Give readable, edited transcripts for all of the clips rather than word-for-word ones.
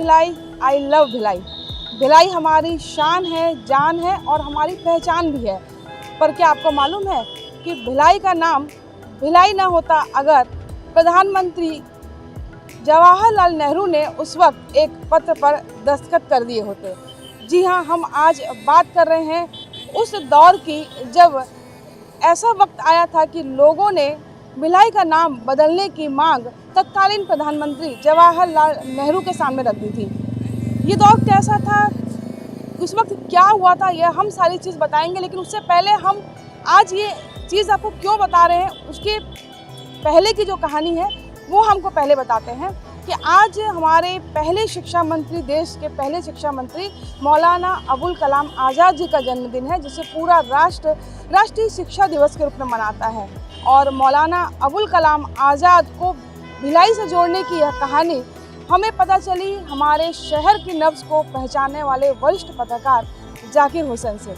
Bhilai, I love Bhilai. Bhilai हमारी शान है, जान है और हमारी पहचान भी है। पर क्या आपको मालूम है कि भिलाई का नाम भिलाई ना होता अगर प्रधानमंत्री जवाहरलाल नेहरू ने उस वक्त एक पत्र पर दस्तखत कर दिए होते। जी हाँ, हम आज बात कर रहे हैं उस दौर की जब ऐसा वक्त आया था कि लोगों ने भिलाई का नाम बदलने की मांग तत्कालीन प्रधानमंत्री जवाहरलाल नेहरू के सामने रख दी थी। ये दौर कैसा था, उस वक्त क्या हुआ था, यह हम सारी चीज़ बताएंगे। लेकिन उससे पहले हम आज ये चीज़ आपको क्यों बता रहे हैं, उसके पहले की जो कहानी है वो हमको पहले बताते हैं कि आज हमारे पहले शिक्षा मंत्री, देश के पहले शिक्षा मंत्री मौलाना अबुल कलाम आज़ाद जी का जन्मदिन है, जिसे पूरा राष्ट्र राष्ट्रीय शिक्षा दिवस के रूप में मनाता है। और मौलाना अबुल कलाम आज़ाद को भिलाई से जोड़ने की यह कहानी हमें पता चली हमारे शहर की नब्ज़ को पहचानने वाले वरिष्ठ पत्रकार जाकिर हुसैन से।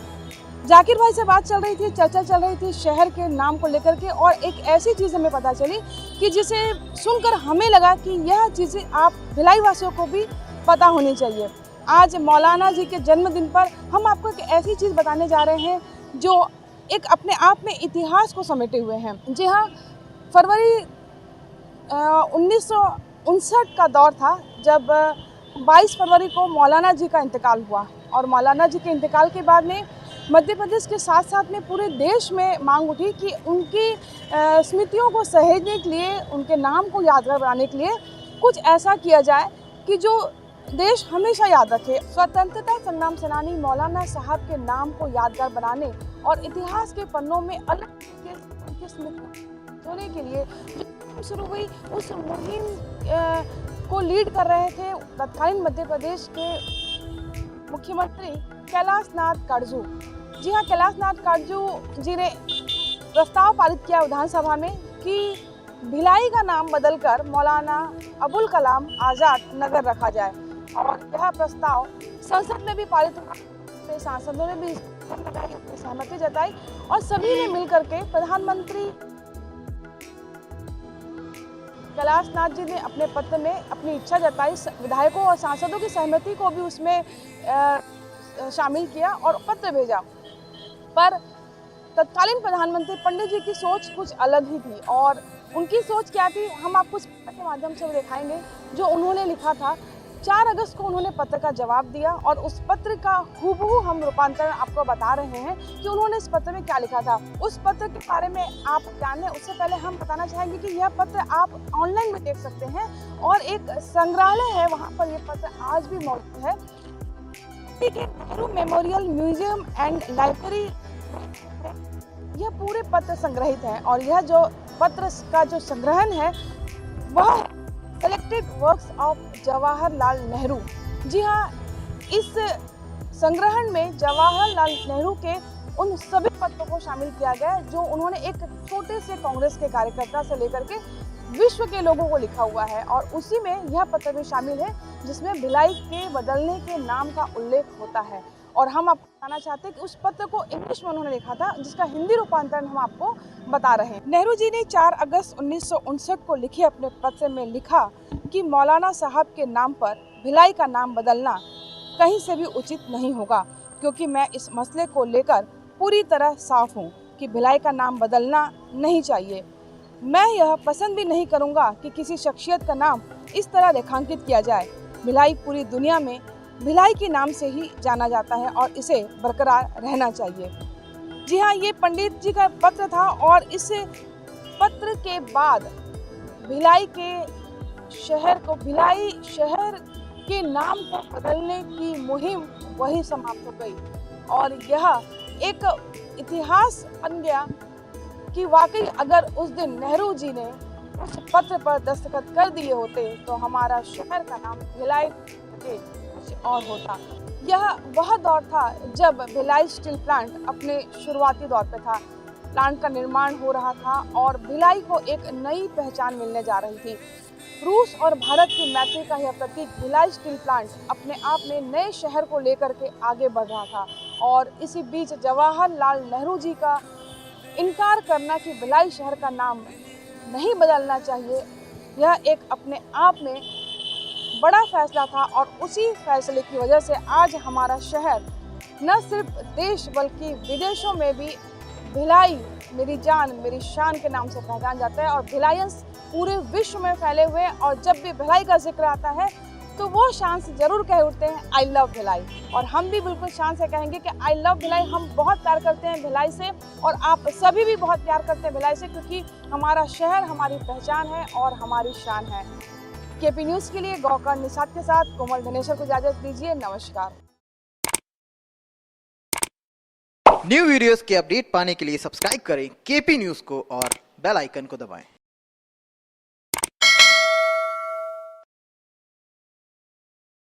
जाकिर भाई से बात चल रही थी, चर्चा चल रही थी शहर के नाम को लेकर के, और एक ऐसी चीज़ हमें पता चली कि जिसे सुनकर हमें लगा कि यह चीज़ें आप भिलाई वासियों को भी पता होनी चाहिए। आज मौलाना जी के जन्मदिन पर हम आपको एक ऐसी चीज़ बताने जा रहे हैं जो एक अपने आप में इतिहास को समेटे हुए हैं। जी हाँ, फरवरी 1959 का दौर था जब 22 फरवरी को मौलाना जी का इंतकाल हुआ। और मौलाना जी के इंतकाल के बाद में मध्य प्रदेश के साथ साथ में पूरे देश में मांग उठी कि उनकी स्मृतियों को सहेजने के लिए, उनके नाम को यादगार बनाने के लिए कुछ ऐसा किया जाए कि जो देश हमेशा याद रखे। स्वतंत्रता संग्राम सेनानी मौलाना साहब के नाम को यादगार बनाने और इतिहास के पन्नों में अलग उनकी स्मृति होने के लिए जो शुरू हुई, उस मुहिम को लीड कर रहे थे तत्कालीन मध्य प्रदेश के मुख्यमंत्री कैलाश नाथ काटजू। जी हाँ, कैलाश नाथ काटजू जी ने प्रस्ताव पारित किया विधानसभा में कि भिलाई का नाम बदलकर मौलाना अबुल कलाम आज़ाद नगर रखा जाए। और यह प्रस्ताव संसद में भी पारित हुआ, सांसदों ने भी सहमति जताई और सभी ने मिलकर के प्रधानमंत्री कैलाश नाथ जी ने अपने पत्र में अपनी इच्छा जताई, विधायकों और सांसदों की सहमति को भी उसमें शामिल किया और पत्र भेजा। पर तत्कालीन प्रधानमंत्री पंडित जी की सोच कुछ अलग ही थी। और उनकी सोच क्या थी, हम आपको इस पत्र के माध्यम से दिखाएंगे जो उन्होंने लिखा था। 4 अगस्त को उन्होंने पत्र का जवाब दिया और उस पत्र का हूबहू हम रूपांतरण आपको बता रहे हैं कि उन्होंने इस पत्र में क्या लिखा था। उस पत्र के बारे में आप जानें उससे पहले हम बताना चाहेंगे कि यह पत्र आप ऑनलाइन में देख सकते हैं और एक संग्रहालय है, वहाँ पर यह पत्र आज भी मौजूद है। Nehru memorial museum and library यह पूरे पत्र संग्रहित है। और यह जो पत्र का जो संग्रहण है वह selected works of Jawaharlal Nehru. जी हाँ, इस संग्रहण में जवाहरलाल नेहरू के उन सभी पत्रों को शामिल किया गया जो उन्होंने एक छोटे से कांग्रेस के कार्यकर्ता से लेकर के विश्व के लोगों को लिखा हुआ है। और उसी में यह पत्र भी शामिल है जिसमें भिलाई के बदलने के नाम का उल्लेख होता है। और हम आपको बताना चाहते हैं कि उस पत्र को इंग्लिश में उन्होंने लिखा था, जिसका हिंदी रूपांतरण हम आपको बता रहे हैं। नेहरू जी ने 4 अगस्त 1959 को लिखे अपने पत्र में लिखा कि मौलाना साहब के नाम पर भिलाई का नाम बदलना कहीं से भी उचित नहीं होगा, क्योंकि मैं इस मसले को लेकर पूरी तरह साफ हूँ कि भिलाई का नाम बदलना नहीं चाहिए। मैं यह पसंद भी नहीं करूँगा कि किसी शख्सियत का नाम इस तरह रेखांकित किया जाए। भिलाई पूरी दुनिया में भिलाई के नाम से ही जाना जाता है और इसे बरकरार रहना चाहिए। जी हाँ, ये पंडित जी का पत्र था। और इस पत्र के बाद भिलाई के शहर को, भिलाई शहर के नाम को बदलने की मुहिम वही समाप्त हो गई। और यह एक इतिहास बन गया कि वाकई अगर उस दिन नेहरू जी ने उस पत्र पर दस्तखत कर दिए होते तो हमारा शहर का नाम भिलाई कुछ और होता। यह वह दौर था जब भिलाई स्टील प्लांट अपने शुरुआती दौर पे था। प्लांट का निर्माण हो रहा था और भिलाई को एक नई पहचान मिलने जा रही थी। रूस और भारत की मैत्री का यह प्रतीक भिलाई स्टील प्लांट अपने आप में नए शहर को लेकर के आगे बढ़ रहा था। और इसी बीच जवाहरलाल नेहरू जी का इनकार करना कि भिलाई शहर का नाम नहीं बदलना चाहिए, यह एक अपने आप में बड़ा फैसला था और उसी फैसले की वजह से आज हमारा शहर न सिर्फ देश बल्कि विदेशों में भी भिलाई मेरी जान मेरी शान के नाम से पहचान जाता है। और भिलाइयंस पूरे विश्व में फैले हुए हैं और जब भी भिलाई का जिक्र आता है तो वो शान से जरूर कह उठते हैं आई लव भिलाई। और हम भी बिल्कुल शान से कहेंगे कि आई लव भिलाई। हम बहुत प्यार करते हैं भिलाई से और आप सभी भी बहुत प्यार करते हैं भिलाई से, क्योंकि हमारा शहर हमारी पहचान है और हमारी शान है। केपी न्यूज़ के लिए गौकर निषाद के साथ कोमल धनेश्वर को इजाजत दीजिए। नमस्कार। न्यू वीडियोस के अपडेट पाने के लिए सब्सक्राइब करें केपी न्यूज़ को और बेल आइकन को दबाएं।